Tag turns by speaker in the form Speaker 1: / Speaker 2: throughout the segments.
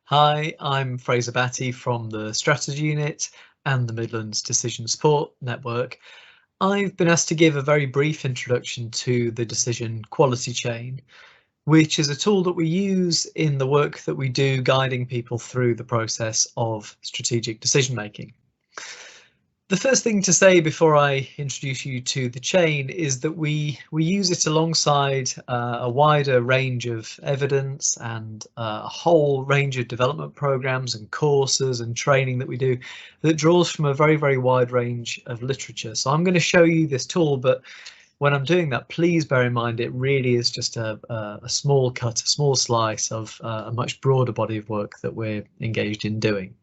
Speaker 1: Hi, I'm Fraser Batty from the Strategy Unit and the Midlands Decision Support Network. I've been asked to give a very brief introduction to the decision quality chain, which is a tool that we use in the work that we do guiding people through the process of strategic decision making. The first thing to say before I introduce you to the chain is that we use it alongside a wider range of evidence and a whole range of development programs and courses and training that we do that draws from a very wide range of literature. So I'm going to show you this tool, but when I'm doing that, please bear in mind it really is just a small cut, a small slice of a much broader body of work that we're engaged in doing.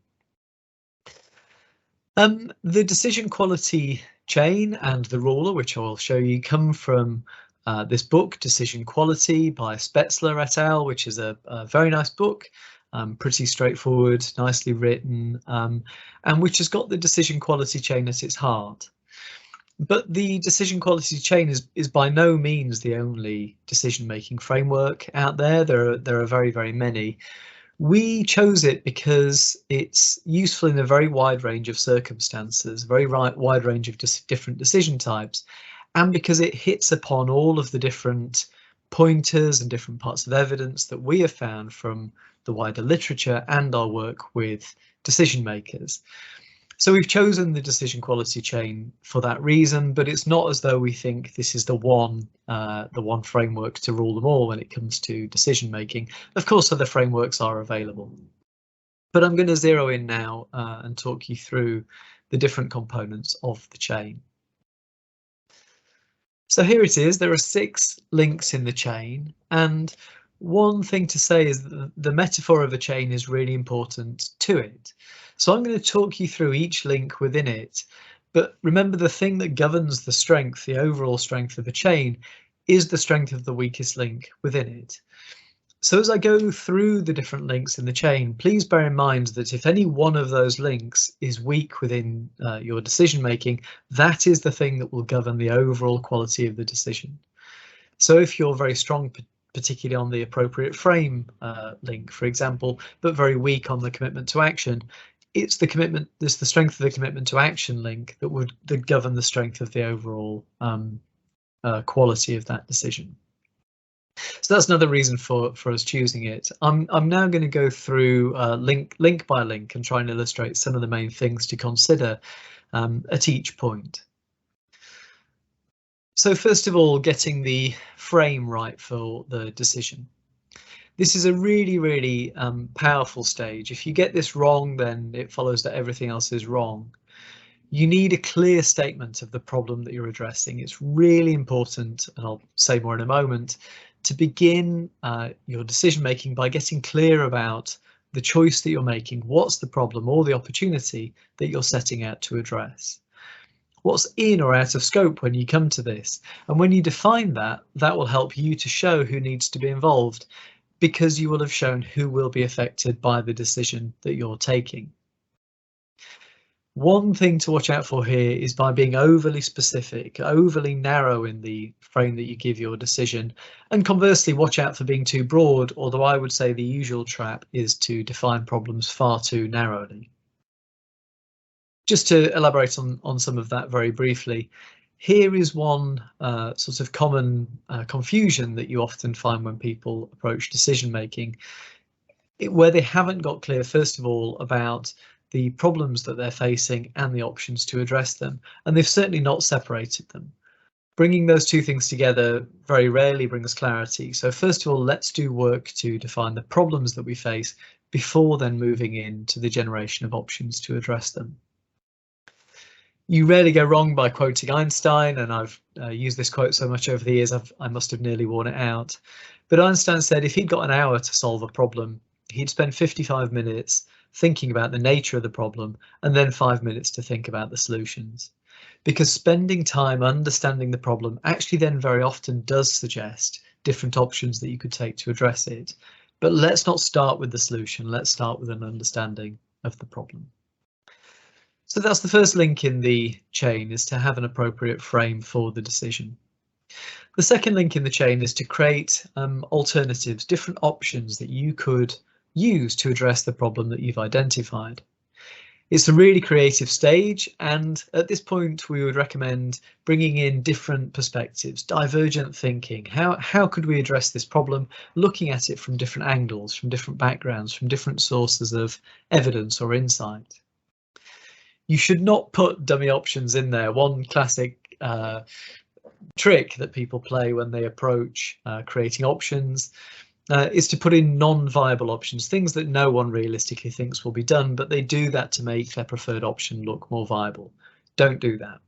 Speaker 1: The decision quality chain and the ruler, which I will show you, come from this book, Decision Quality by Spetzler et al., which is a very nice book, pretty straightforward, nicely written, and which has got the decision quality chain at its heart. But the decision quality chain is by no means the only decision-making framework out there. There are very many. We chose it because it's useful in a very wide range of circumstances, very wide range of different decision types, and because it hits upon all of the different pointers and different parts of evidence that we have found from the wider literature and our work with decision makers. So we've chosen the decision quality chain for that reason, but it's not as though we think this is the one framework to rule them all when it comes to decision making. Of course, other frameworks are available, but I'm going to zero in now and talk you through the different components of the chain. So here it is. There are 6 links in the chain, and one thing to say is that the metaphor of a chain is really important to it. So I'm going to talk you through each link within it, but remember the thing that governs the strength, the overall strength of a chain, is the strength of the weakest link within it. So as I go through the different links in the chain, please bear in mind that if any one of those links is weak within your decision making, that is the thing that will govern the overall quality of the decision. So if you're very strong, particularly on the appropriate frame link, for example, but very weak on the commitment to action, it's the strength of the commitment to action link that would govern the strength of the overall quality of that decision. So that's another reason for us choosing it. I'm now going to go through link by link and try and illustrate some of the main things to consider at each point. So first of all, getting the frame right for the decision. This is a really powerful stage. If you get this wrong, then it follows that everything else is wrong. You need a clear statement of the problem that you're addressing. It's really important, and I'll say more in a moment, to begin your decision making by getting clear about the choice that you're making. What's the problem or the opportunity that you're setting out to address? What's in or out of scope when you come to this? And when you define that, that will help you to show who needs to be involved, because you will have shown who will be affected by the decision that you're taking. One thing to watch out for here is by being overly specific, overly narrow in the frame that you give your decision, and conversely watch out for being too broad, although I would say the usual trap is to define problems far too narrowly. Just to elaborate on some of that very briefly, here is one sort of common confusion that you often find when people approach decision making, where they haven't got clear, first of all, about the problems that they're facing and the options to address them, and they've certainly not separated them. Bringing those two things together very rarely brings clarity. So first of all, let's do work to define the problems that we face before then moving into the generation of options to address them. You rarely go wrong by quoting Einstein, and I've used this quote so much over the years I must have nearly worn it out. But Einstein said if he'd got an hour to solve a problem, he'd spend 55 minutes thinking about the nature of the problem and then 5 minutes to think about the solutions. Because spending time understanding the problem actually then very often does suggest different options that you could take to address it. But let's not start with the solution, let's start with an understanding of the problem. So that's the first link in the chain, is to have an appropriate frame for the decision. The second link in the chain is to create alternatives, different options that you could use to address the problem that you've identified. It's a really creative stage, and at this point we would recommend bringing in different perspectives, divergent thinking. How could we address this problem, looking at it from different angles, from different backgrounds, from different sources of evidence or insight. You should not put dummy options in there. One classic trick that people play when they approach creating options is to put in non-viable options, things that no one realistically thinks will be done, but they do that to make their preferred option look more viable. Don't do that.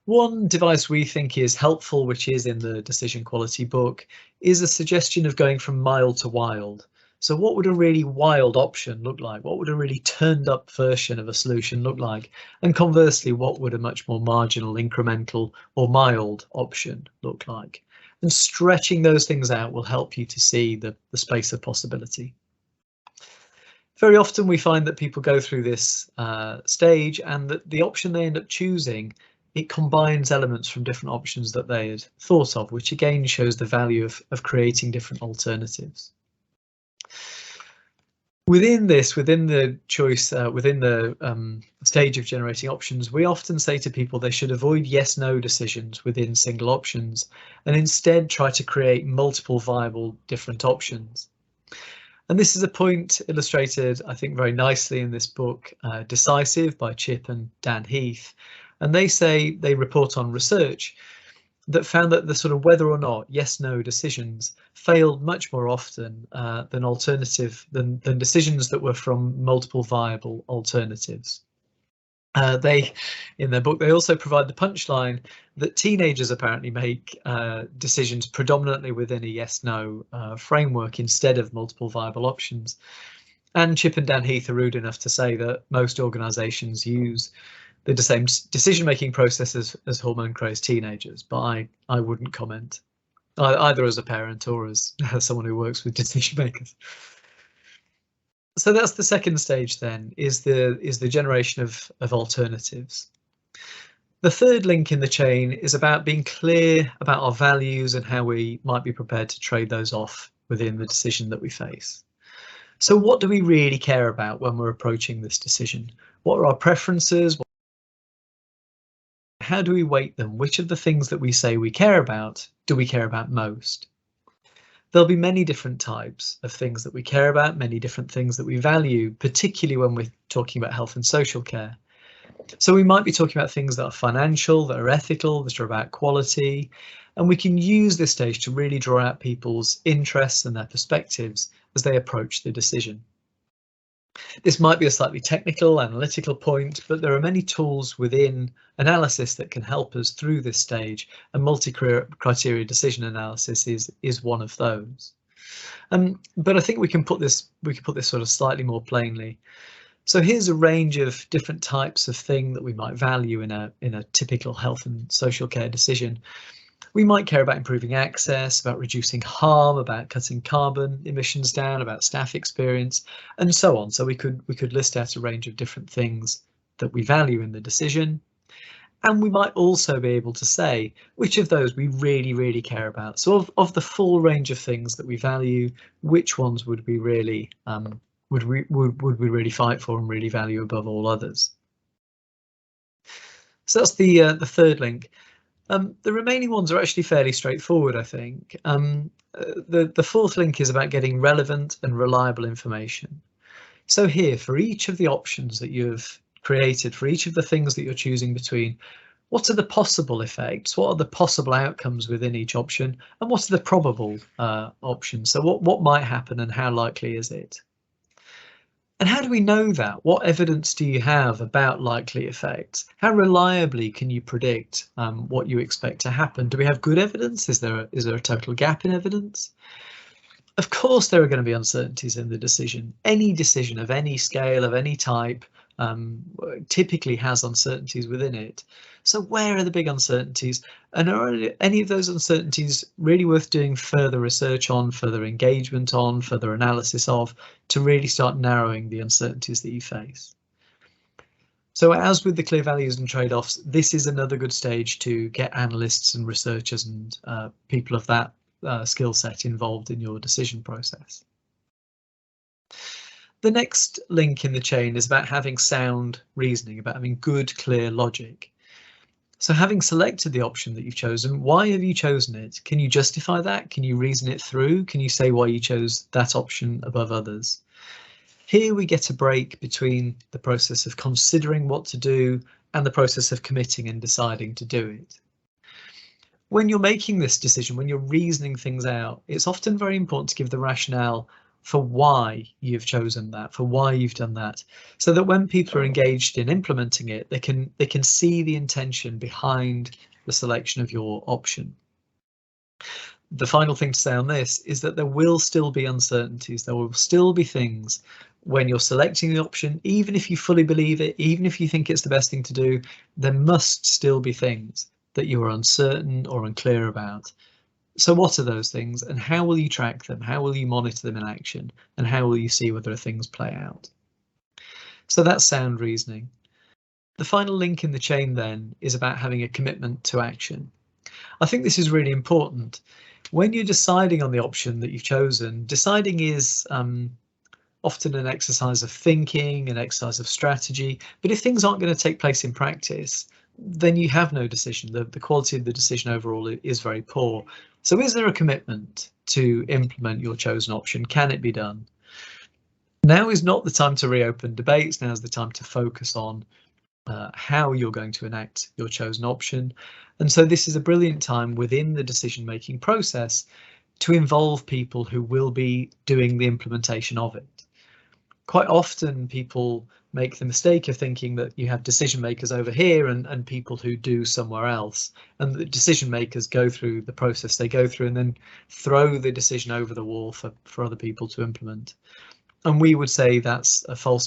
Speaker 1: One device we think is helpful, which is in the Decision Quality book, is a suggestion of going from mild to wild. So what would a really wild option look like? What would a really turned up version of a solution look like? And conversely, what would a much more marginal, incremental or mild option look like? And stretching those things out will help you to see the space of possibility. Very often we find that people go through this stage, and that the option they end up choosing, it combines elements from different options that they had thought of, which again shows the value of creating different alternatives. Within the choice, within the stage of generating options, we often say to people they should avoid yes/no decisions within single options and instead try to create multiple viable different options. And this is a point illustrated, I think, very nicely in this book, Decisive by Chip and Dan Heath. And they report on research that found that the sort of whether or not yes/no decisions failed much more often than decisions that were from multiple viable alternatives. In their book, they also provide the punchline that teenagers apparently make decisions predominantly within a yes/no framework instead of multiple viable options. And Chip and Dan Heath are rude enough to say that most organisations use the same decision-making processes as hormone-crazed teenagers, but I wouldn't comment, either as a parent or as someone who works with decision makers. So that's the second stage then, is the generation of alternatives. The third link in the chain is about being clear about our values and how we might be prepared to trade those off within the decision that we face. So what do we really care about when we're approaching this decision? What are our preferences? How do we weight them? Which of the things that we say we care about do we care about most? There'll be many different types of things that we care about, many different things that we value, particularly when we're talking about health and social care. So we might be talking about things that are financial, that are ethical, that are about quality, and we can use this stage to really draw out people's interests and their perspectives as they approach the decision. This might be a slightly technical, analytical point, but there are many tools within analysis that can help us through this stage, and multi-criteria decision analysis is one of those. But I think we can put this sort of slightly more plainly. So here's a range of different types of thing that we might value in a typical health and social care decision. We might care about improving access, about reducing harm, about cutting carbon emissions down, about staff experience, and so on. So we could list out a range of different things that we value in the decision. And we might also be able to say which of those we really, really care about. So of the full range of things that we value, which ones would we really would we really fight for and really value above all others? So that's the third link. The remaining ones are actually fairly straightforward, I think. The fourth link is about getting relevant and reliable information. So here, for each of the options that you've created, for each of the things that you're choosing between, what are the possible effects? What are the possible outcomes within each option? And what are the probable options? So what might happen and how likely is it? And how do we know that? What evidence do you have about likely effects? How reliably can you predict what you expect to happen? Do we have good evidence? Is there a total gap in evidence? Of course, there are going to be uncertainties in the decision. Any decision of any scale, of any type, typically has uncertainties within it. So where are the big uncertainties? And are any of those uncertainties really worth doing further research on, further engagement on, further analysis of, to really start narrowing the uncertainties that you face? So as with the clear values and trade-offs, this is another good stage to get analysts and researchers and people of that skill set involved in your decision process. The next link in the chain is about having sound reasoning, about having good, clear logic. So having selected the option that you've chosen, why have you chosen it? Can you justify that? Can you reason it through? Can you say why you chose that option above others? Here we get a break between the process of considering what to do and the process of committing and deciding to do it. When you're making this decision, when you're reasoning things out, it's often very important to give the rationale for why you've chosen that, for why you've done that, so that when people are engaged in implementing it, they can see the intention behind the selection of your option. The final thing to say on this is that there will still be uncertainties. There will still be things when you're selecting the option, even if you fully believe it, even if you think it's the best thing to do, there must still be things that you are uncertain or unclear about. So what are those things, and how will you track them? How will you monitor them in action? And how will you see whether things play out? So that's sound reasoning. The final link in the chain then is about having a commitment to action. I think this is really important. When you're deciding on the option that you've chosen, deciding is often an exercise of thinking, an exercise of strategy, but if things aren't going to take place in practice, then you have no decision. The quality of the decision overall is very poor. So is there a commitment to implement your chosen option? Can it be done? Now is not the time to reopen debates. Now is the time to focus on how you're going to enact your chosen option. And so this is a brilliant time within the decision-making process to involve people who will be doing the implementation of it. Quite often people make the mistake of thinking that you have decision makers over here and people who do somewhere else, and the decision makers go through the process they go through and then throw the decision over the wall for other people to implement. And we would say that's a false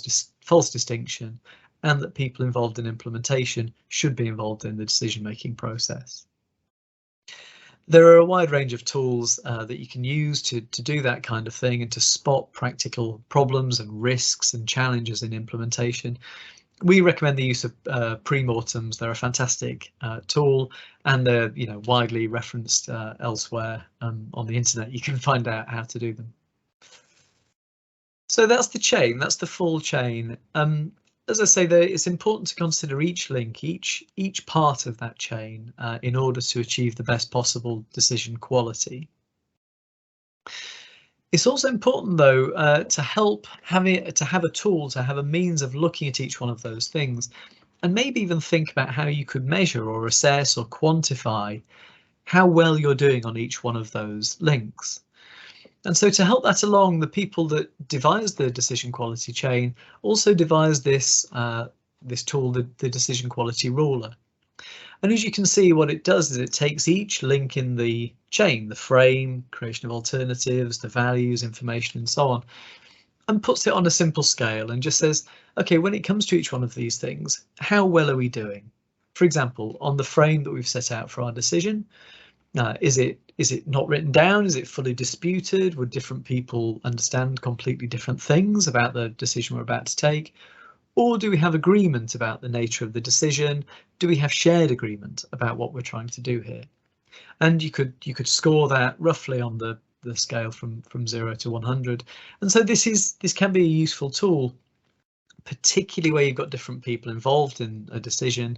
Speaker 1: distinction, and that people involved in implementation should be involved in the decision-making process. There are a wide range of tools that you can use to do that kind of thing and to spot practical problems and risks and challenges in implementation. We recommend the use of pre-mortems. They're a fantastic tool, and they're widely referenced elsewhere on the internet. You can find out how to do them. So that's the chain, that's the full chain. As I say, it's important to consider each link, each part of that chain in order to achieve the best possible decision quality. It's also important, though, to have a tool, to have a means of looking at each one of those things, and maybe even think about how you could measure or assess or quantify how well you're doing on each one of those links. And so to help that along, the people that devised the decision quality chain also devised this tool, the decision quality ruler. And as you can see, what it does is it takes each link in the chain, the frame, creation of alternatives, the values, information, and so on, and puts it on a simple scale and just says, okay, when it comes to each one of these things, how well are we doing? For example, on the frame that we've set out for our decision, is it not written down? Is it fully disputed? Would different people understand completely different things about the decision we're about to take? Or do we have agreement about the nature of the decision? Do we have shared agreement about what we're trying to do here? And you could score that roughly on the scale from 0 to 100. And so this can be a useful tool, particularly where you've got different people involved in a decision,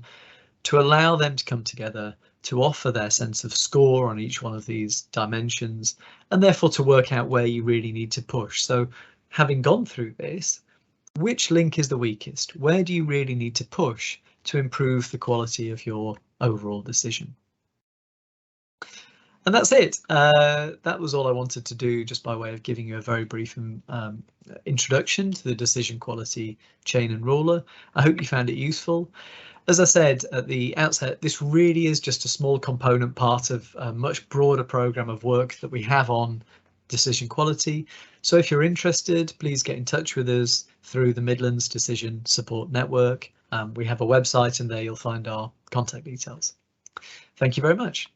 Speaker 1: to allow them to come together, to offer their sense of score on each one of these dimensions, and therefore to work out where you really need to push. So having gone through this, which link is the weakest? Where do you really need to push to improve the quality of your overall decision? And that's it. That was all I wanted to do, just by way of giving you a very brief introduction to the decision quality chain and ruler. I hope you found it useful. As I said at the outset, this really is just a small component part of a much broader programme of work that we have on decision quality. So if you're interested, please get in touch with us through the Midlands Decision Support Network. We have a website, and there you'll find our contact details. Thank you very much.